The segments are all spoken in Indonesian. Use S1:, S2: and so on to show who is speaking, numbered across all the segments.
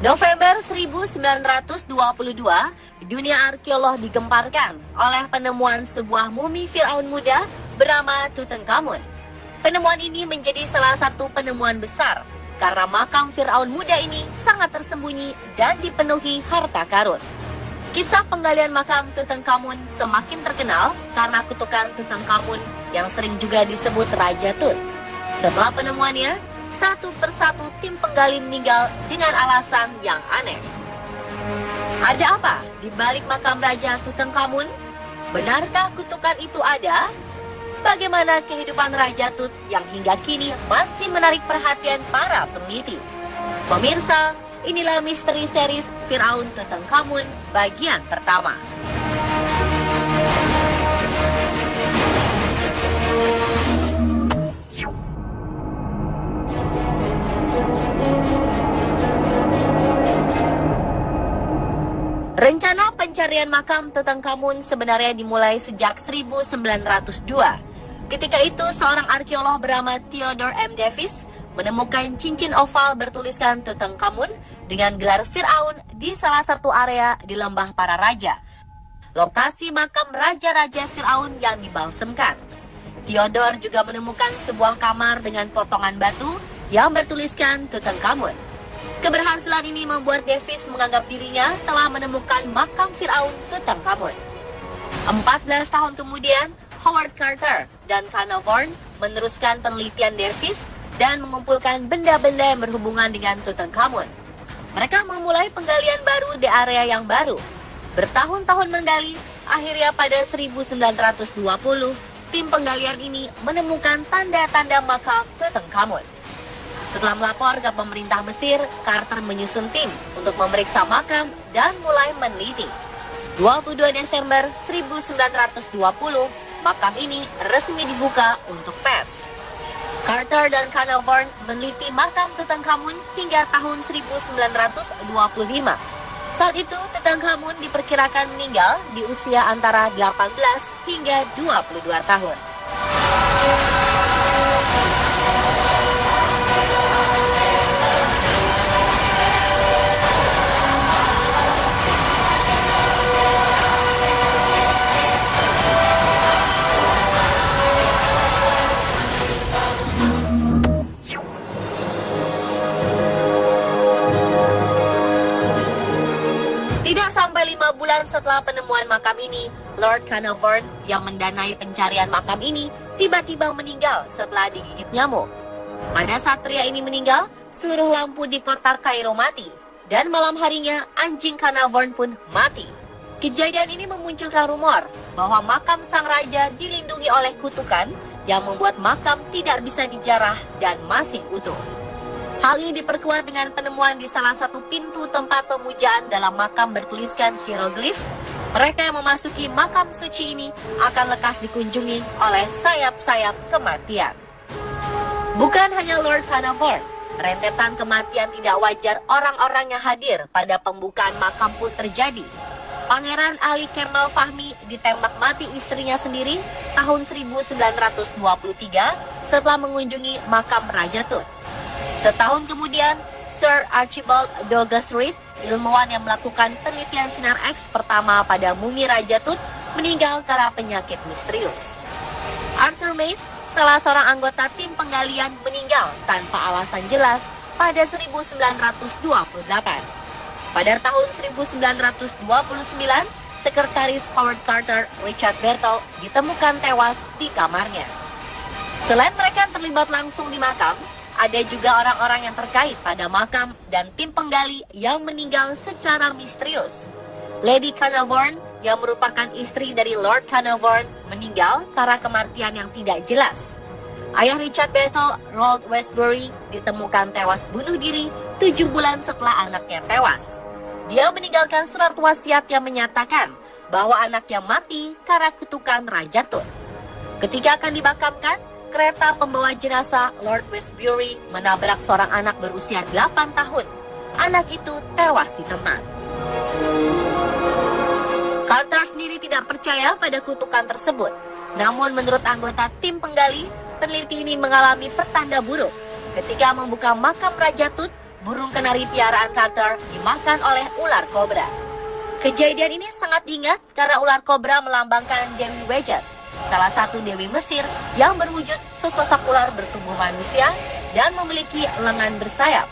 S1: November 1922, dunia arkeolog digemparkan oleh penemuan sebuah mumi Firaun muda bernama Tutankhamun. Penemuan ini menjadi salah satu penemuan besar karena makam Firaun muda ini sangat tersembunyi dan dipenuhi harta karun. Kisah penggalian makam Tutankhamun semakin terkenal karena kutukan Tutankhamun yang sering juga disebut Raja Tut. Setelah penemuannya, satu persatu tim penggali meninggal dengan alasan yang aneh. Ada apa di balik makam Raja Tutankhamun? Benarkah kutukan itu ada? Bagaimana kehidupan Raja Tut yang hingga kini masih menarik perhatian para peneliti? Pemirsa, inilah misteri series Firaun Tutankhamun bagian pertama. Rencana pencarian makam Tutankhamun sebenarnya dimulai sejak 1902. Ketika itu, seorang arkeolog bernama Theodore M. Davis menemukan cincin oval bertuliskan Tutankhamun dengan gelar Firaun di salah satu area di Lembah Para Raja, lokasi makam raja-raja Firaun yang dibalsemkan. Theodore juga menemukan sebuah kamar dengan potongan batu yang bertuliskan Tutankhamun. Keberhasilan ini membuat Davis menganggap dirinya telah menemukan makam Firaun Tutankhamun. 14 tahun kemudian, Howard Carter dan Carnarvon meneruskan penelitian Davis dan mengumpulkan benda-benda yang berhubungan dengan Tutankhamun. Mereka memulai penggalian baru di area yang baru. Bertahun-tahun menggali, akhirnya pada 1920, tim penggalian ini menemukan tanda-tanda makam Tutankhamun. Setelah melapor ke pemerintah Mesir, Carter menyusun tim untuk memeriksa makam dan mulai meneliti. 22 Desember 1920, makam ini resmi dibuka untuk pers. Carter dan Carnarvon meneliti makam Tutankhamun hingga tahun 1925. Saat itu, Tutankhamun diperkirakan meninggal di usia antara 18 hingga 22 tahun. Tidak sampai 5 bulan setelah penemuan makam ini, Lord Carnarvon yang mendanai pencarian makam ini tiba-tiba meninggal setelah digigit nyamuk. Pada saat pria ini meninggal, seluruh lampu di kota Kairo mati, dan malam harinya anjing Carnarvon pun mati. Kejadian ini memunculkan rumor bahwa makam sang raja dilindungi oleh kutukan yang membuat makam tidak bisa dijarah dan masih utuh. Hal ini diperkuat dengan penemuan di salah satu pintu tempat pemujaan dalam makam bertuliskan hieroglif. Mereka yang memasuki makam suci ini akan lekas dikunjungi oleh sayap-sayap kematian. Bukan hanya Lord Carnarvon, rentetan kematian tidak wajar orang-orang yang hadir pada pembukaan makam pun terjadi. Pangeran Ali Kemal Fahmi ditembak mati istrinya sendiri tahun 1923 setelah mengunjungi makam Raja Tut. Setahun kemudian, Sir Archibald Douglas Reid, ilmuwan yang melakukan penelitian sinar X pertama pada mumi Raja Tut, meninggal karena penyakit misterius. Arthur Mace, salah seorang anggota tim penggalian, meninggal tanpa alasan jelas pada 1928. Pada tahun 1929, sekretaris Howard Carter, Richard Bertel, ditemukan tewas di kamarnya. Selain mereka yang terlibat langsung di makam, ada juga orang-orang yang terkait pada makam dan tim penggali yang meninggal secara misterius. Lady Carnarvon, yang merupakan istri dari Lord Carnarvon, meninggal karena kematian yang tidak jelas. Ayah Richard Bertel, Roald Westbury, ditemukan tewas bunuh diri 7 bulan setelah anaknya tewas. Dia meninggalkan surat wasiat yang menyatakan bahwa anaknya mati karena kutukan Raja Tut. Ketika akan dimakamkan, kereta pembawa jenazah Lord Westbury menabrak seorang anak berusia 8 tahun. Anak itu tewas di tempat. Carter sendiri tidak percaya pada kutukan tersebut. Namun menurut anggota tim penggali, peneliti ini mengalami pertanda buruk. Ketika membuka makam Raja Tut, burung kenari piaraan Carter dimakan oleh ular kobra. Kejadian ini sangat diingat karena ular kobra melambangkan Dewi Wajet, salah satu dewi Mesir yang berwujud sesosok ular bertubuh manusia dan memiliki lengan bersayap.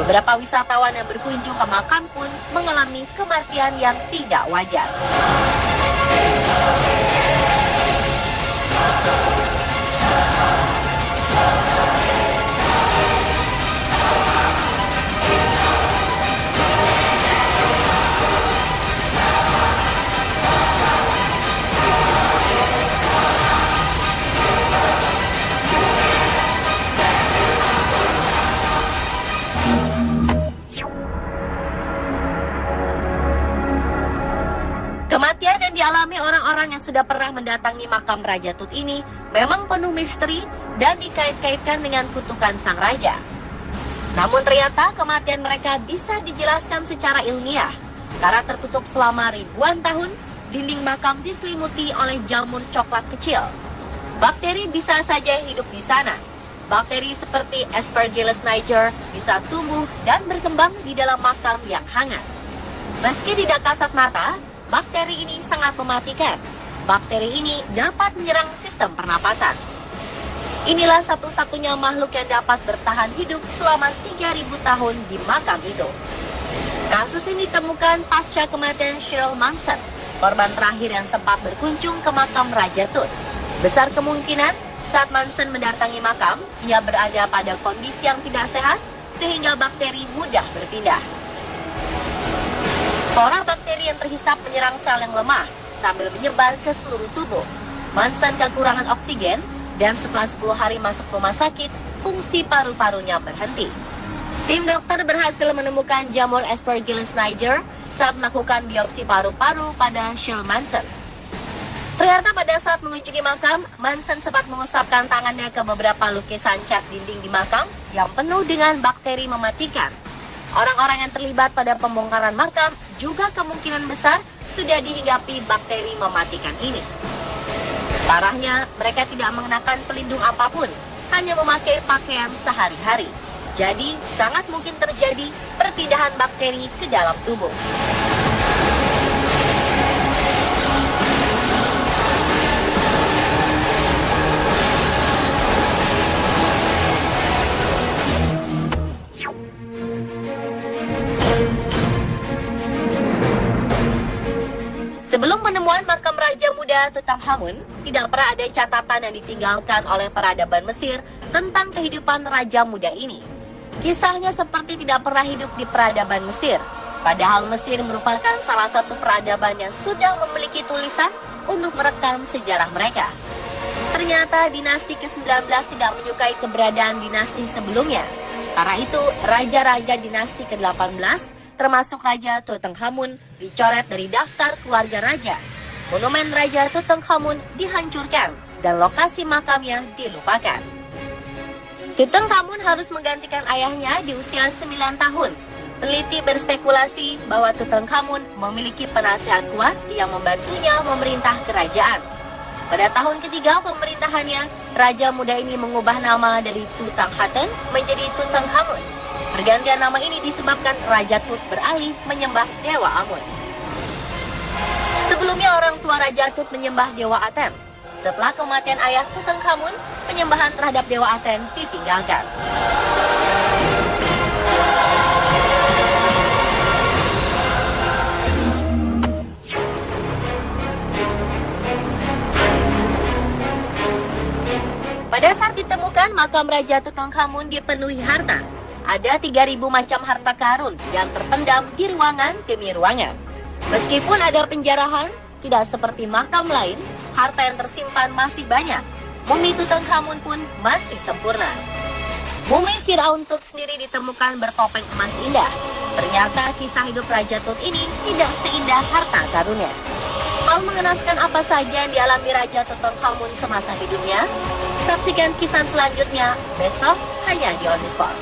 S1: Beberapa wisatawan yang berkunjung ke makam pun mengalami kematian yang tidak wajar. Kematian yang dialami orang-orang yang sudah pernah mendatangi makam Raja Tut ini memang penuh misteri dan dikait-kaitkan dengan kutukan sang raja. Namun ternyata kematian mereka bisa dijelaskan secara ilmiah karena tertutup selama ribuan tahun, dinding makam diselimuti oleh jamur coklat kecil. Bakteri bisa saja hidup di sana. Bakteri seperti Aspergillus niger bisa tumbuh dan berkembang di dalam makam yang hangat. Meski tidak kasat mata, bakteri ini sangat mematikan. Bakteri ini dapat menyerang sistem pernapasan. Inilah satu-satunya makhluk yang dapat bertahan hidup selama 3.000 tahun di makam itu. Kasus ini ditemukan pasca kematian Shirley Manson, korban terakhir yang sempat berkunjung ke makam Raja Tut. Besar kemungkinan saat Manson mendatangi makam, ia berada pada kondisi yang tidak sehat sehingga bakteri mudah berpindah. Spora bakteri yang terhisap menyerang sel yang lemah sambil menyebar ke seluruh tubuh. Manson kekurangan oksigen dan setelah 10 hari masuk rumah sakit, fungsi paru-parunya berhenti. Tim dokter berhasil menemukan jamur Aspergillus niger saat melakukan biopsi paru-paru pada Shirley Manson. Ternyata pada saat mengunjungi makam, Manson sempat mengusapkan tangannya ke beberapa lukisan cat dinding di makam yang penuh dengan bakteri mematikan. Orang-orang yang terlibat pada pembongkaran makam juga kemungkinan besar sudah dihinggapi bakteri mematikan ini. Parahnya, mereka tidak mengenakan pelindung apapun, hanya memakai pakaian sehari-hari. Jadi, sangat mungkin terjadi perpindahan bakteri ke dalam tubuh. Sebelum penemuan makam Raja Muda Tutankhamun, tidak pernah ada catatan yang ditinggalkan oleh peradaban Mesir tentang kehidupan Raja Muda ini. Kisahnya seperti tidak pernah hidup di peradaban Mesir, padahal Mesir merupakan salah satu peradaban yang sudah memiliki tulisan untuk merekam sejarah mereka. Ternyata dinasti ke-19 tidak menyukai keberadaan dinasti sebelumnya. Karena itu, raja-raja dinasti ke-18 termasuk Raja Tutankhamun dicoret dari daftar keluarga raja. Monumen Raja Tutankhamun dihancurkan dan lokasi makamnya dilupakan. Tutankhamun harus menggantikan ayahnya di usia 9 tahun. Peneliti berspekulasi bahwa Tutankhamun memiliki penasehat kuat yang membantunya memerintah kerajaan. Pada tahun ketiga pemerintahannya, Raja Muda ini mengubah nama dari Tutankhaten menjadi Tutankhamun. Pergantian nama ini disebabkan Raja Tut beralih menyembah Dewa Amun. Sebelumnya orang tua Raja Tut menyembah Dewa Aten. Setelah kematian ayah Tutankhamun, penyembahan terhadap Dewa Aten ditinggalkan. Pada saat ditemukan, makam Raja Tutankhamun dipenuhi harta. Ada 3.000 macam harta karun yang terpendam di ruangan demi ruangan. Meskipun ada penjarahan, tidak seperti makam lain, harta yang tersimpan masih banyak. Mumi Tutankhamun pun masih sempurna. Mumi Firaun Tut sendiri ditemukan bertopeng emas indah. Ternyata kisah hidup Raja Tut ini tidak seindah harta karunnya. Hal mengenaskan apa saja yang dialami Raja Tutankhamun semasa hidupnya? Saksikan kisah selanjutnya besok hanya di On The Spot.